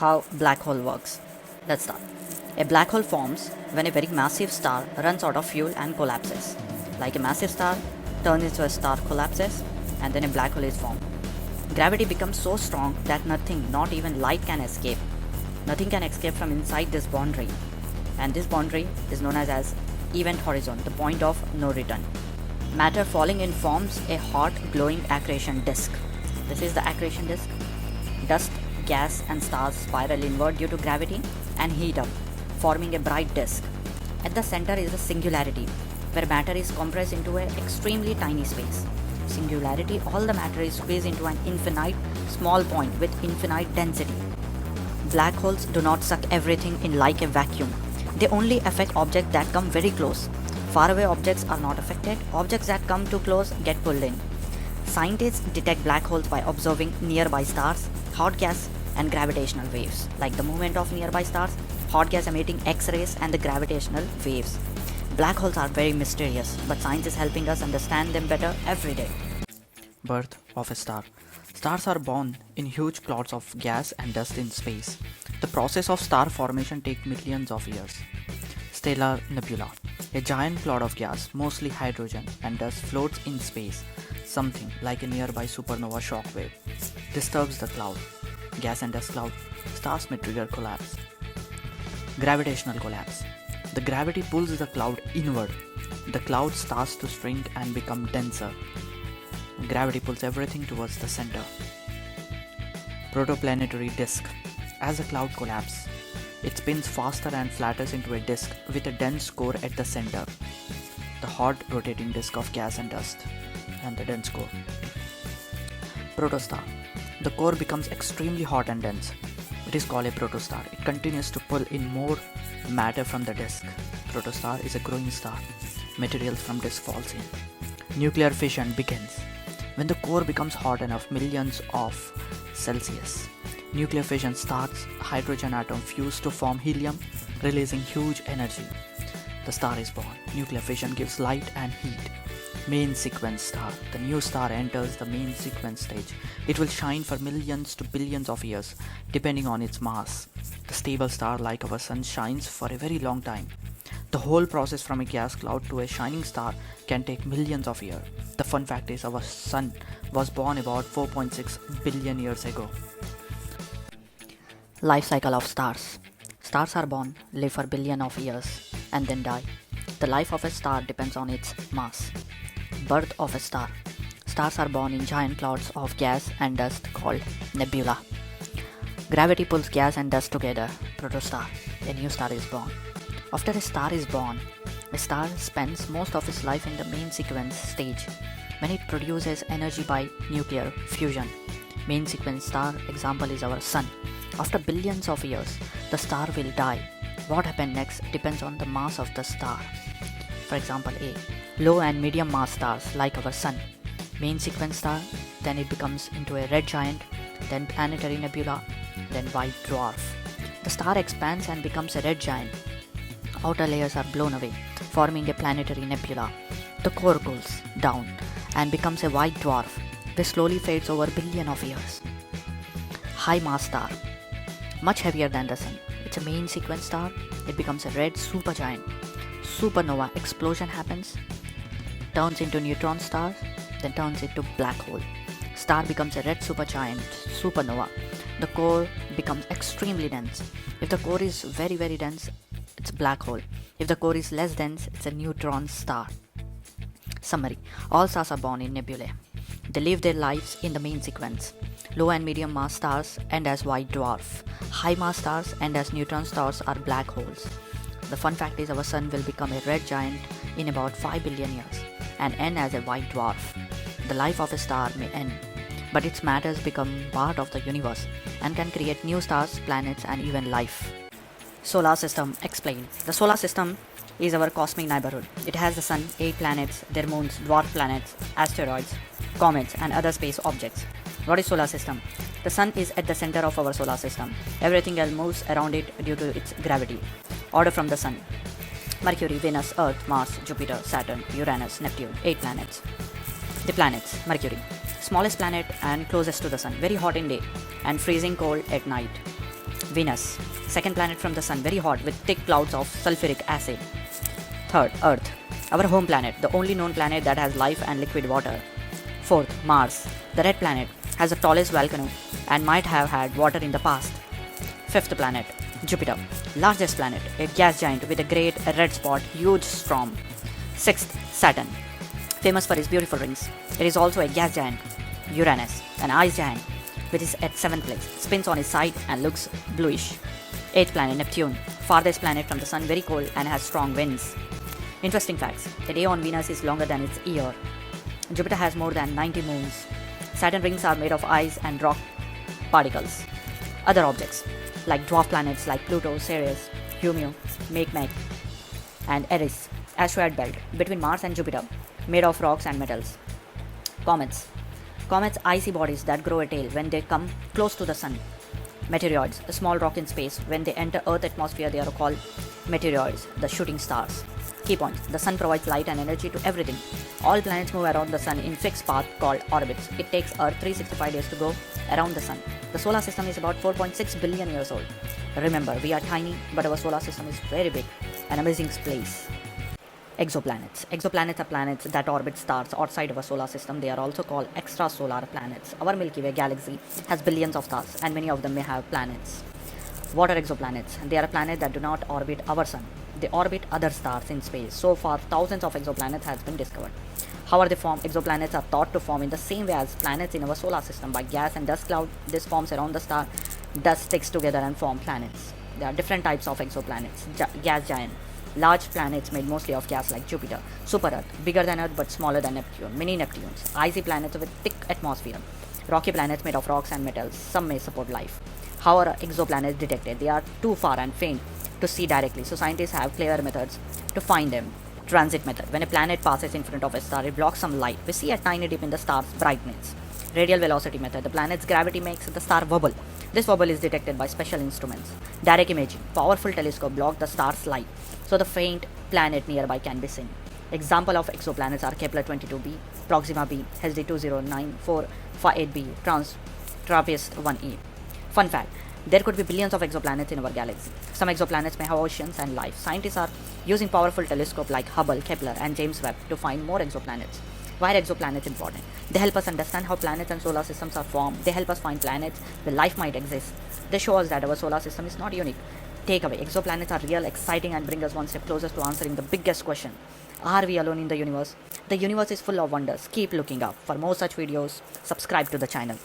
how black hole works. Let's start. A black hole forms when a very massive star runs out of fuel and collapses. Like a massive star turns into a star, collapses, and then a black hole is formed. Gravity becomes so strong that nothing, not even light, can escape. Nothing can escape from inside this boundary, and this boundary is known as event horizon, the point of no return. Matter falling in forms a hot glowing accretion disk. This is the accretion disk. Dust, gas and stars spiral inward due to gravity and heat up, forming a bright disk. At the center is the singularity, where matter is compressed into an extremely tiny space. Singularity, all the matter is squeezed into an infinite small point with infinite density. Black holes do not suck everything in like a vacuum. They only affect objects that come very close. Faraway objects are not affected. Objects that come too close get pulled in. Scientists detect black holes by observing nearby stars, hot gas, and gravitational waves, like the movement of nearby stars, hot gas emitting X-rays, and the gravitational waves. Black holes are very mysterious, but science is helping us understand them better every day. Birth of a star. Stars are born in huge clouds of gas and dust in space. The process of star formation takes millions of years. Stellar nebula. A giant cloud of gas, mostly hydrogen and dust, floats in space. Something like a nearby supernova shock wave disturbs the cloud. Gas and dust cloud. Stars may trigger collapse. Gravitational collapse. The gravity pulls the cloud inward. The cloud starts to shrink and become denser. Gravity pulls everything towards the center. Protoplanetary disk. As the cloud collapses, it spins faster and flattens into a disk with a dense core at the center. The hot rotating disk of gas and dust, and the dense core. Protostar. The core becomes extremely hot and dense. It is called a protostar. It continues to pull in more matter from the disk. Protostar is a growing star. Material from disk falls in. Nuclear fission begins. When the core becomes hot enough, millions of Celsius, nuclear fission starts. Hydrogen atoms fuse to form helium, releasing huge energy. The star is born. Nuclear fission gives light and heat. Main sequence star. The new star enters the main sequence stage. It will shine for millions to billions of years, depending on its mass. The stable star, like our sun, shines for a very long time. The whole process from a gas cloud to a shining star can take millions of years. The fun fact is our sun was born about 4.6 billion years ago. Life cycle of stars. Stars are born, live for billions of years, and then die. The life of a star depends on its mass. Birth of a star. Stars are born in giant clouds of gas and dust called nebula. Gravity pulls gas and dust together. Protostar. A new star is born. After a star is born, a star spends most of its life in the main sequence stage, when it produces energy by nuclear fusion. Main sequence star example is our sun. After billions of years, the star will die. What happens next depends on the mass of the star. For example, A. Low and medium mass stars like our sun. Main sequence star, then it becomes into a red giant, then planetary nebula, then white dwarf. The star expands and becomes a red giant. Outer layers are blown away, forming a planetary nebula. The core cools down and becomes a white dwarf, which slowly fades over billions of years. High mass star. Much heavier than the sun. It's a main sequence star. It becomes a red supergiant. Supernova explosion happens, turns into neutron star, then turns into black hole. Star becomes a red supergiant, supernova. The core becomes extremely dense. If the core is very dense, it's a black hole. If the core is less dense, it's a neutron star. Summary. All stars are born in nebulae. They live their lives in the main sequence. Low and medium mass stars end as white dwarf. High mass stars end as neutron stars or black holes. The fun fact is our sun will become a red giant in about 5 billion years and end as a white dwarf. The life of a star may end, but its matters become part of the universe and can create new stars, planets, and even life. Solar system explained. The solar system is our cosmic neighborhood. It has the sun, 8 planets, their moons, dwarf planets, asteroids, comets, and other space objects. What is solar system? The sun is at the center of our solar system. Everything else moves around it due to its gravity. Order from the sun: Mercury, Venus, Earth, Mars, Jupiter, Saturn, Uranus, Neptune. 8 planets. The planets: Mercury, smallest planet and closest to the sun, very hot in day and freezing cold at night. Venus, second planet from the Sun, very hot with thick clouds of sulfuric acid. Third, Earth, our home planet, the only known planet that has life and liquid water. Fourth, Mars, the red planet, has the tallest volcano and might have had water in the past. Fifth planet, Jupiter, largest planet, a gas giant with a great red spot, huge storm. Sixth, Saturn, famous for his beautiful rings. It is also a gas giant. Uranus, an ice giant, which is at 7th place, spins on his side and looks bluish. 8th planet, Neptune, farthest planet from the Sun, very cold and has strong winds. Interesting facts, a day on Venus is longer than its year. Jupiter has more than 90 moons. Saturn rings are made of ice and rock particles. Other objects, like dwarf planets like Pluto, Ceres, Haumea, Makemake, and Eris, asteroid belt between Mars and Jupiter, made of rocks and metals. Comets, comets icy bodies that grow a tail when they come close to the Sun. Meteoroids, a small rock in space. When they enter Earth's atmosphere, they are called meteoroids, the shooting stars. Key points, the Sun provides light and energy to everything. All planets move around the Sun in fixed paths called orbits. It takes Earth 365 days to go around the Sun. The solar system is about 4.6 billion years old. Remember, we are tiny, but our solar system is very big, an amazing place. Exoplanets. Exoplanets are planets that orbit stars outside our solar system. They are also called extrasolar planets. Our Milky Way galaxy has billions of stars, and many of them may have planets. What are exoplanets? They are planets that do not orbit our Sun. They orbit other stars in space. So far, thousands of exoplanets have been discovered. How are they formed? Exoplanets are thought to form in the same way as planets in our solar system, by gas and dust cloud. This forms around the star. Dust sticks together and form planets. There are different types of exoplanets. Gas giant, large planets made mostly of gas like Jupiter. Super Earth, bigger than Earth but smaller than Neptune. Mini Neptunes, icy planets with thick atmosphere. Rocky planets made of rocks and metals. Some may support life. How are exoplanets detected? They are too far and faint to see directly, so scientists have clever methods to find them. Transit method. When a planet passes in front of a star, it blocks some light. We see a tiny dip in the star's brightness. Radial velocity method. The planet's gravity makes the star wobble. This wobble is detected by special instruments. Direct imaging. Powerful telescope block the star's light, so the faint planet nearby can be seen. Example of exoplanets are Kepler 22b, Proxima b, HD 2094558b, TRAPPIST 1e. Fun fact, there could be billions of exoplanets in our galaxy. Some exoplanets may have oceans and life. Scientists are using powerful telescopes like Hubble, Kepler, and James Webb to find more exoplanets. Why are exoplanets important? They help us understand how planets and solar systems are formed. They help us find planets where life might exist. They show us that our solar system is not unique. Takeaway, exoplanets are real, exciting, and bring us one step closer to answering the biggest question. Are we alone in the universe? The universe is full of wonders. Keep looking up. For more such videos, subscribe to the channel.